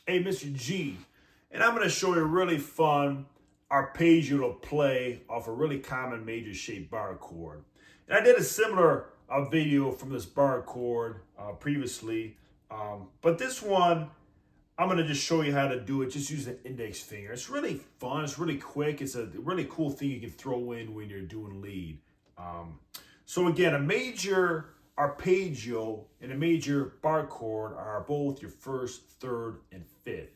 Hey, Mr. G, and I'm going to show you a really fun arpeggio to play off a really common major shaped bar chord. And I did a similar video from this bar chord previously, but this one, I'm going to just show you how to do it just using the index finger. It's really fun, it's really quick, it's a really cool thing you can throw in when you're doing lead. So again, a major arpeggio and a major bar chord are both your first, third, and fifth.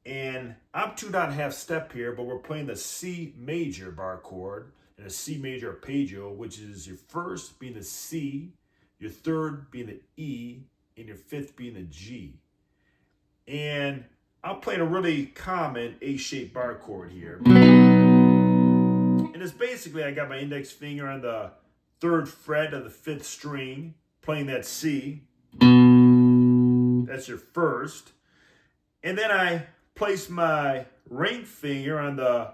And I'm 2.5 step here, but we're playing the C major bar chord and a C major arpeggio, which is your first being the C, your third being the E, and your fifth being the G. And I'm playing a really common A-shaped bar chord here. And it's basically, I got my index finger on the third fret of the fifth string, playing that C. That's your first. And then I place my ring finger on the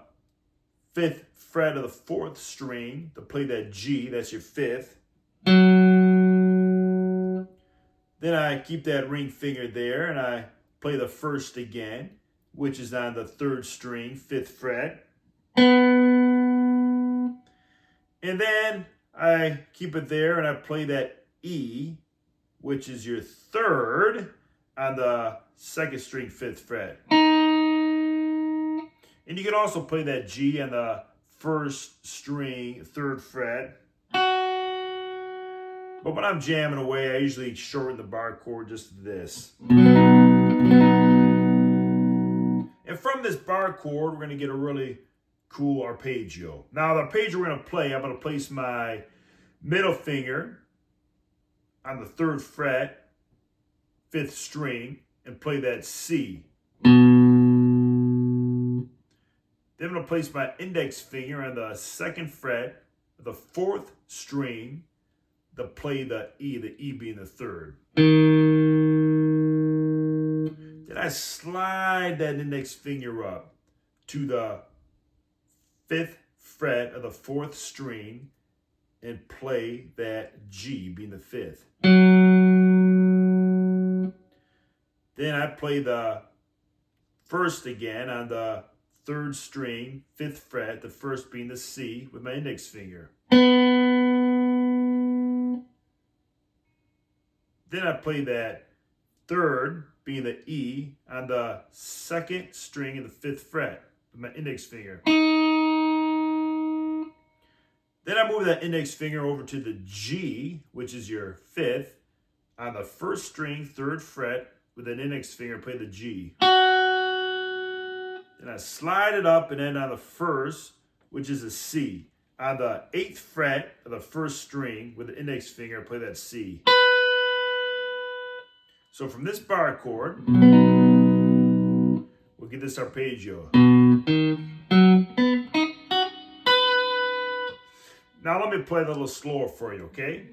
fifth fret of the fourth string to play that G. That's your fifth. Then I keep that ring finger there and I play the first again, which is on the third string, fifth fret. And then I keep it there and I play that E, which is your third on the second string, fifth fret. And you can also play that G on the first string, third fret. But when I'm jamming away, I usually shorten the bar chord just to this. And from this bar chord, we're going to get a really cool arpeggio. Now, the arpeggio we're going to play, I'm going to place my middle finger on the third fret, fifth string, and play that C. Then I'm going to place my index finger on the second fret of the fourth string to play the E being the third. Then I slide that index finger up to the fifth fret of the fourth string and play that G being the fifth. Then I play the first again on the third string, fifth fret, the first being the C with my index finger. Then I play that third being the E on the second string of the fifth fret with my index finger. Then I move that index finger over to the G, which is your fifth, on the first string, third fret, with an index finger, play the G. Then I slide it up and end on the first, which is a C. On the 8th fret of the first string, with the index finger, play that C. So from this bar chord, we'll get this arpeggio. Now let me play it a little slower for you, okay?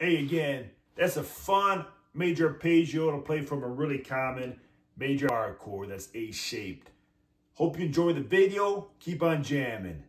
Hey, again, that's a fun major arpeggio to play from a really common major bar chord that's A-shaped. Hope you enjoyed the video. Keep on jamming.